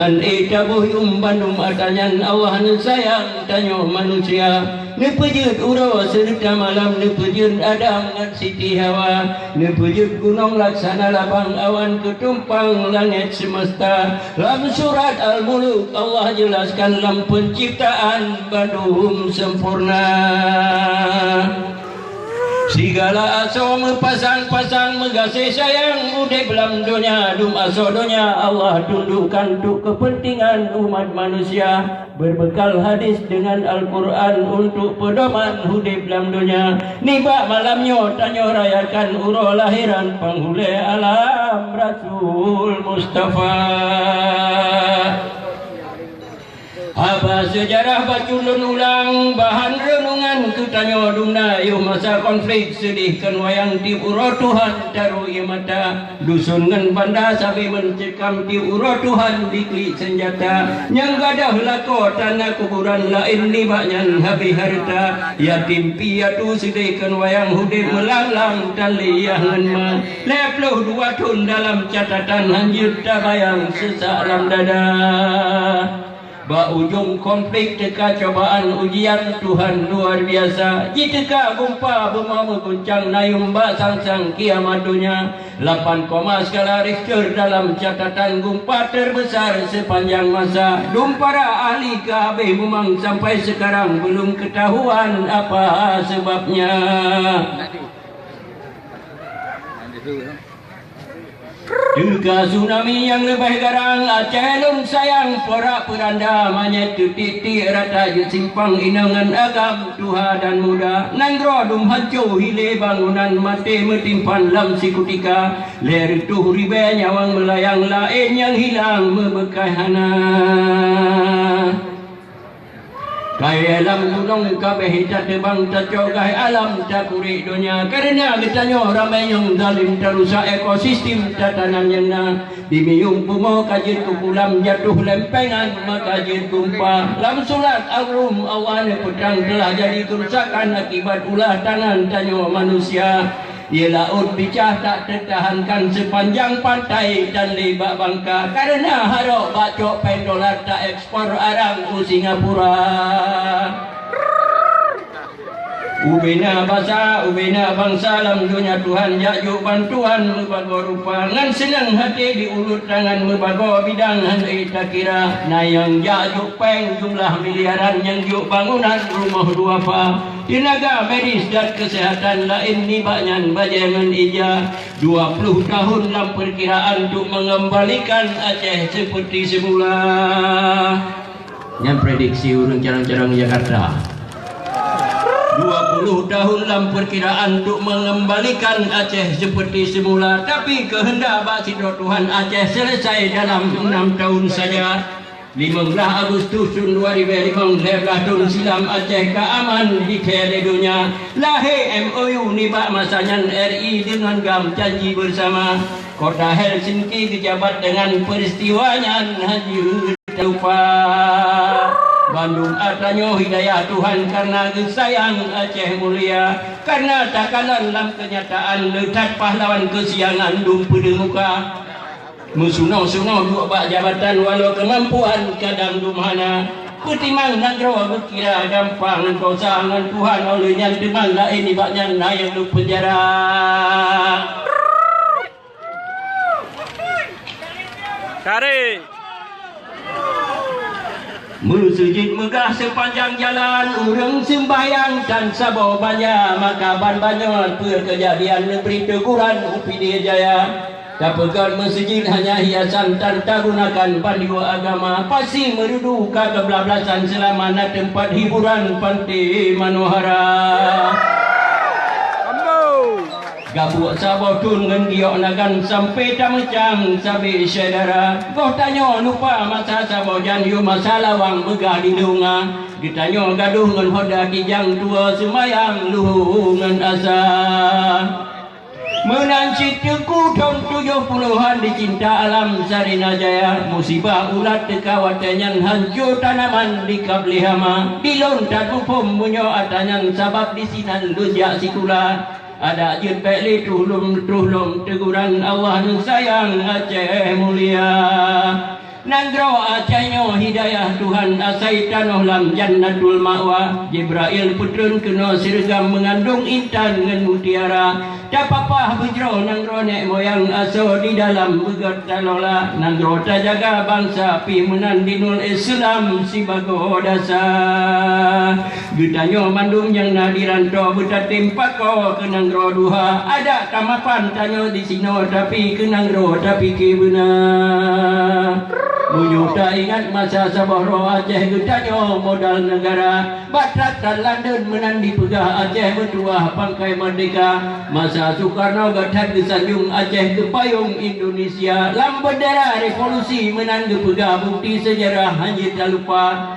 Tabuh bandung atanyan Allah nu sayang tanyo manusia nepejut uro serta malam nepejut Adam ngan Siti Hawa nepejut gunung laksana labang awan ketumpang langit semesta. Dalam surat Al-Muluk Allah jelaskan dalam penciptaan bandung sempurna. Segala aso mepasang-pasang megasih sayang udai belam dunia dum aso dunia Allah tundukkan untuk kepentingan umat manusia berbekal hadis dengan Al-Quran untuk pedoman udai belam dunia. Nibak malamnya tanyo rayakan uro lahiran penghule alam Rasul Mustafa. Apa sejarah baculun ulang bahan renungan kutanyo dumna yo masa konflik sedihkan wayang ti uro Tuhan taruh ia mata dusun ngan banda sabi mencekam ti uro Tuhan dikli senjata yang gadah lako tanah kuburan lain libaknya habis harta yatim piatu sedihkan wayang hudib melanglang tali yang ma leploh dua tun dalam catatan hanjir tabayang sesak dalam dada. Ba ujung konflik teka cobaan ujian Tuhan luar biasa. Jika gumpa bumama guncang nayum ba sang-sang kiamat dunia. 8, skala Richter dalam catatan gumpa terbesar sepanjang masa. Dumpara ahli KB memang sampai sekarang belum ketahuan apa sebabnya. Juga tsunami yang lebih garang Aceh lum sayang porak peranda manyet titik rata je simpang inangan agam Tuha dan muda nanggro dum hancur hile bangunan mati metimpan lam sikutika ler tuh ribe nyawang melayang lain yang hilang mebekai hana. Kaya alam gunung kabeh hita tebang tacogai alam takuri dunia karena getanyo ramai yang zalim terusak ekosistem tatanan yang na dimiyung pumo kajir kupulam jatuh lempengan makajir kumpa lam surat Al-Rum awan pedang telah jadi kerusakan akibat ulah tangan tanyo manusia. Ia laut pecah tak tertahankan sepanjang pantai dan lebak bangka karena harok bacok pendolar tak ekspor arang ke Singapura. Ubina basa, ubina bangsa lam dunia Tuhan jajuk bantuan mebago rupa ngan senang hati diulut tangan mebago bidang handai tak kira nayang jajuk peng jumlah miliaran yang juk bangunan rumah dua pa tenaga medis dan kesehatan lain nibaknya bajangan ija 20 tahun dalam perkiraan untuk mengembalikan Aceh seperti semula. Yang prediksi urang carang-carang Jakarta 20 tahun dalam perkiraan untuk mengembalikan Aceh seperti semula. Tapi kehendak Basidro Tuhan Aceh selesai dalam 6 tahun saja. 15 Agustus 2015 tahun silam Aceh keaman di dunia. Lahir MOU nibak masanya RI dengan gam janji bersama. Kota Helsinki kejabat dengan peristiwanya haji lupa. Bandung atanyo hidayah Tuhan karena sayang Aceh mulia karena takalan dalam kenyataan letak pahlawan kesiangan dumpu di muka musuh-musuh dua bak jabatan walau kemampuan kadang dumhana ketimang nangro berkira gampang kau sangan Tuhan olehnya demang lain ibaknya naik lu penjara. Kari Mesjid megah sepanjang jalan urang sembahyang dan sabo banyak maka ban-banyak perkejadian negeri teguran UPD Jaya. Dapekan masjid hanya hiasan tanpa gunakan pandu agama pasti merudu ke kebelablasan selama na tempat hiburan pantai Manohara. Gabuk sabau tun ngan giok nagan sampai tamecang sabi saudara. Kau tanya lupa masa sabau jan yu masa lawang megah di dunga. Ditanya gaduh ngan hoda kijang tua semayang luhu ngan asa. Menancit teku tahun 70-an di cinta alam Sarina Jaya. Musibah ulat dekawatanyan hancur tanaman di Kablihama. Dilontat upum munyo atanyan sabab di sinan lujak sikula. Ada jin pekli tuhlum teguran Allah nu sayang Aceh mulia. Nanggro acanyo hidayah Tuhan asai tanoh lam jannatul ma'wa. Jibril putrun kena sirgam mengandung intan dengan mutiara. Dapapah bujro nanggro nek moyang aso di dalam begat talola. Nanggro ta jaga bangsa pi menan dinul Islam si bago dasa. Gedanyo mandum yang nadiranto betatim pako ke nanggro duha. Ada kamapan tanyo di sino tapi ke nanggro tapi ke benar. Bunyu tak ingat masa Sabah Aceh gedanyo modal negara. Batrat dan London menandi pegah Aceh bertuah pangkai merdeka. Masa Soekarno gadat disanjung Aceh ke payung Indonesia. Lam bendera revolusi menandi pegah bukti sejarah hanya tak lupa.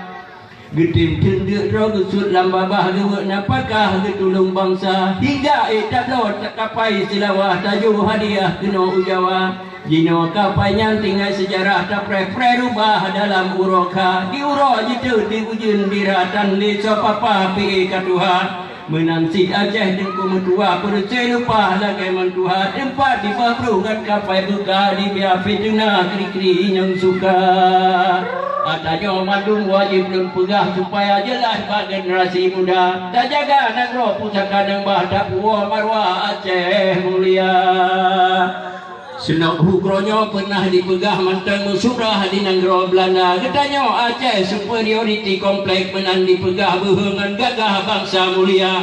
Getim tendek roh gesut lambabah gewek napakah getulung bangsa. Hingga tablo tak kapai silawah tajuh hadiah kena ujawa. Jino kapainya tinggal sejarah tak pre rubah dalam uroka. Di uro jitu di ujun diratan di sopapa pi katuha. Menansi Aceh dengku mentua percaya lupa lagi mentua. Tempat di babru kan kapai buka di biar fitna keri-keri yang suka. Atanyo mandung wajib dan pegah supaya jelas bagi generasi muda. Tak jaga nanggro pusaka nang badak buah marwah Aceh mulia. Senok hukronyo pernah dipegang mantang musurah di nanggro Belanda. Getanyo Aceh superiority komplek menan dipegah berhengan gagah bangsa mulia.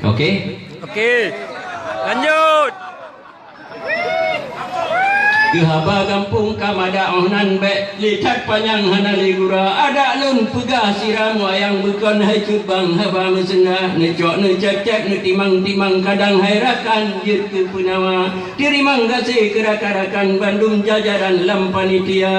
Okey? Okey. Lanjut. Gehaba kampung kamada ohnan be litat panjang hana ligura ada lun pegah siram wayang bukan hai cubang haba mesena necok necek ne timang kadang hairakan jid ke punawa tirimang gasih kerakarakan Bandung jajaran lam panitia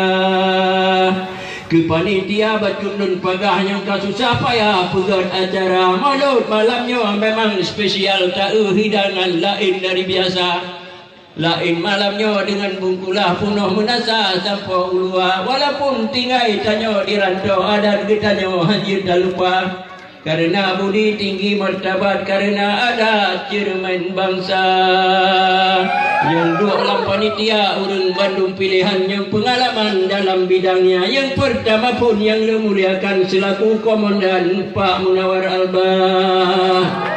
ke panitia bacut lun pagah yang kasusah payah pegat acara malut malamnya memang spesial tak hidangan lain dari biasa. Lain malamnya dengan bungkulah punuh menasa sampai ulua. Walaupun tinggal tanyo di rantau adat getanyo hajir tak lupa. Karena budi tinggi martabat, karena ada cermin bangsa. Yang dua dalam panitia urun Bandung pilihan yang pengalaman dalam bidangnya. Yang pertama pun yang dimuliakan selaku komandan Pak Munawar Albah.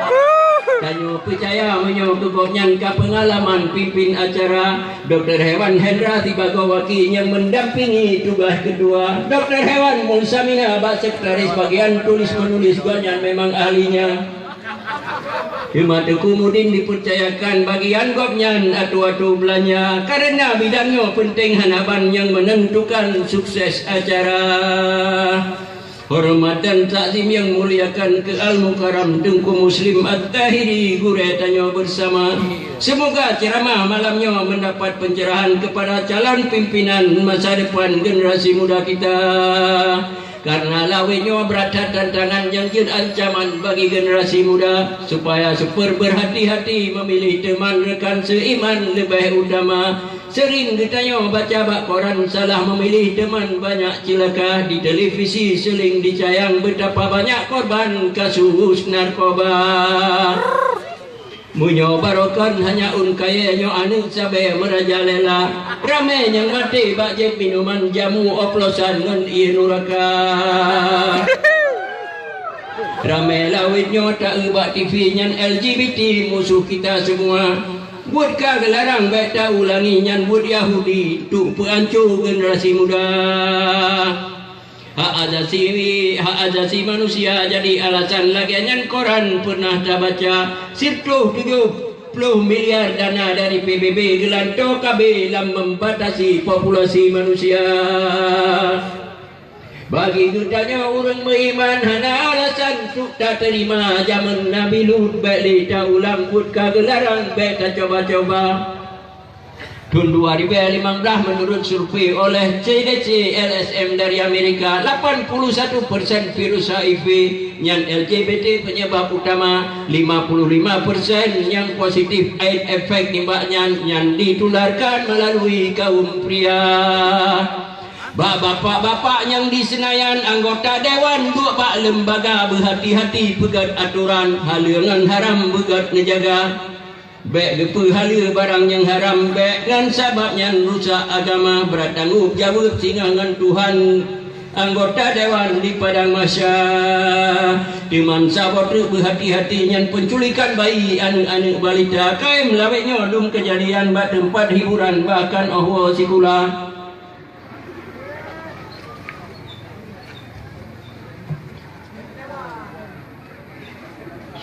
Tanyo percaya menyo kegopnyan ke pengalaman pimpin acara Dr. Hewan Hendra Tibagawaki yang mendampingi tugas kedua. Dr. Hewan Mulsamina Bak Sekretaris bagian tulis menulis ganyan memang ahlinya. Hemat Kumudin dipercayakan bagian gopnyan atu-atu belanja karena bidangnya penting hanaban yang menentukan sukses acara. Hormat dan takzim yang muliakan ke Al-Mukarram Tengku Muslim At-Tahiri Gure tanyo bersama. Semoga ceramah malamnya mendapat pencerahan kepada calon pimpinan masa depan generasi muda kita. Karena lawenya berat tantangan yang jadi ancaman bagi generasi muda. Supaya super berhati-hati memilih teman rekan seiman lebih utama. Sering ditanya baca bak koran salah memilih teman banyak cilaka. Di televisi seling dicayang betapa banyak korban kasus narkoba. Munyo barokan hanya kaya nyo anu sabe merajalela. Ramai yang mati bak je minuman jamu oplosan ngan inuraka. Ramai lawit nyo tak ubak TV nyan LGBT musuh kita semua. Buat kelarang baik tak ulangi nyan buat Yahudi tu perancur generasi muda. Hak asasi manusia jadi alasan lagi nyan koran pernah tak baca. Sirtuh 70 miliar dana dari PBB gelanto KB dalam membatasi populasi manusia. Bagi gedanya orang beriman hana alasan untuk tak terima zaman Nabi Lut baik tak ulang buat kegelarang baik tak coba-coba. Tahun 2015 menurut survei oleh CDC LSM dari Amerika 81% virus HIV yang LGBT penyebab utama 55% yang positif AIDS efek timbaknya yang ditularkan melalui kaum pria. Bapak-bapak yang di Senayan anggota dewan dua pak lembaga berhati-hati pegat aturan halangan haram begat ngejaga. Bek gepehala barang yang haram, bek dan sababnya rusak agama, bertanggung jawab singa dengan Tuhan. Anggota dewan di padang masa Timan sabar berhati-hati yang penculikan bayi anak-anak balita. Kaim laweknya dum kejadian bak tempat hiburan bahkan ohwa sikula.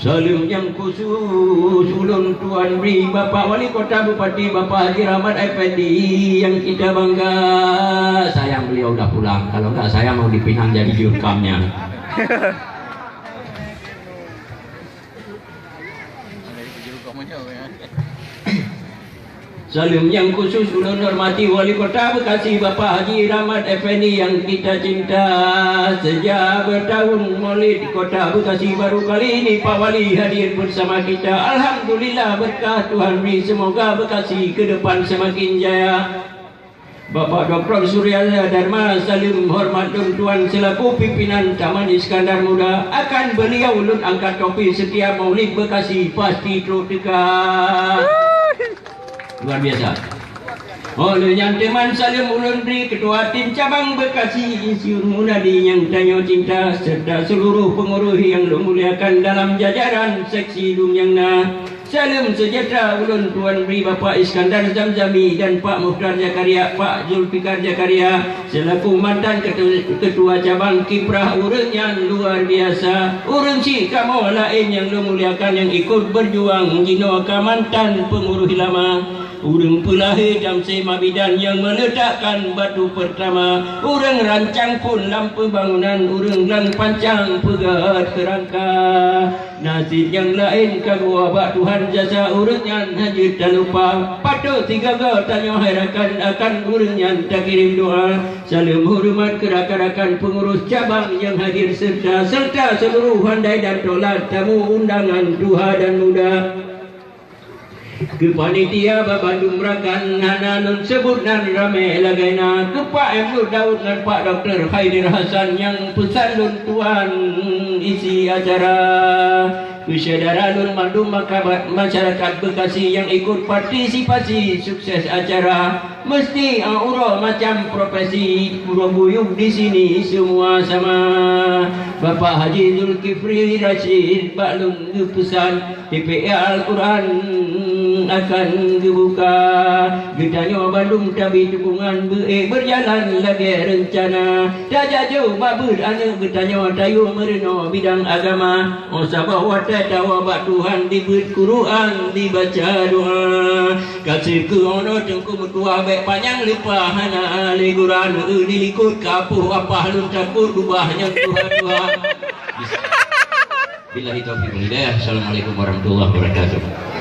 Salim yang khusus ulun Tuan beri Bapak Wali Kota Bupati Bapak Haji Rahmat Effendi yang kita bangga. Sayang beliau udah pulang. Kalau enggak saya mau dipinang jadi jurkamnya. Salim yang khusus ulun hormati Wali Kota Bekasi Bapak Haji Rahmat Effendi yang kita cinta. Sejak bertahun Maulid di Kota Bekasi, baru kali ini Pak Wali hadir bersama kita. Alhamdulillah berkah Tuhan beri, semoga Bekasi ke depan semakin jaya. Bapak Dr. Surya Dharma Salim hormat Tuan selaku pimpinan Taman Iskandar Muda, akan beliau ulun angkat topi setiap Maulid Bekasi pasti terus dekat. Luar biasa. Oleh yang teman Salim ulun beri Ketua Tim Cabang Bekasi Insinyur Munadi yang tanya cinta, serta seluruh pengurus yang dimuliakan dalam jajaran seksi Dumyangna. Salam sejahtera ulun Tuan beri Bapak Iskandar Zamzami dan Pak Muhtar Zakaria, Pak Zulfikar Zakaria selaku mantan ketua cabang kiprah urang yang luar biasa. Urang si kamu lain yang dimuliakan yang ikut berjuang jino ka mantan pengurus lama. Urang pelahir Jamsi Mabidan yang meletakkan batu pertama. Urang rancang pun lampu bangunan, urang lang pancang pegat kerangka. Nasib yang lain kagua bak Tuhan jasa urang yang hajit tak lupa. Patut tiga gak tanya herakan akan urang yang tak kirim doa. Salam hormat ke rakan-rakan pengurus cabang yang hadir serta seluruh handai dan tolak tamu undangan tua dan muda. Ke panitia Bandung Rakan Nana nun sebut nan rame lagaina. Ke Pak Emru Daud dan Pak Dr. Khairir Hasan yang pesan nun Tuan isi acara. Kesaudara nun Mandum masyarakat Bekasi yang ikut partisipasi sukses acara. Mesti urah macam profesi, urah buyuk di sini semua sama. Bapak Haji Zulkifli Rashid Baklum pesan TPA Al-Quran akan dibuka. Getanya Bandung tapi dukungan berjalan lagi rencana. Dah jauh babud anak getanya tayu mereno bidang agama. Sabah wata tawa bak Tuhan diberi Quran dibaca doa. Kasih ke ono tengku mutua baik panjang lipa hana leguran dilikut kapuh apa halun campur dubahnya Tuhan. Billahi taufiq wal hidayah. Assalamualaikum warahmatullahi wabarakatuh.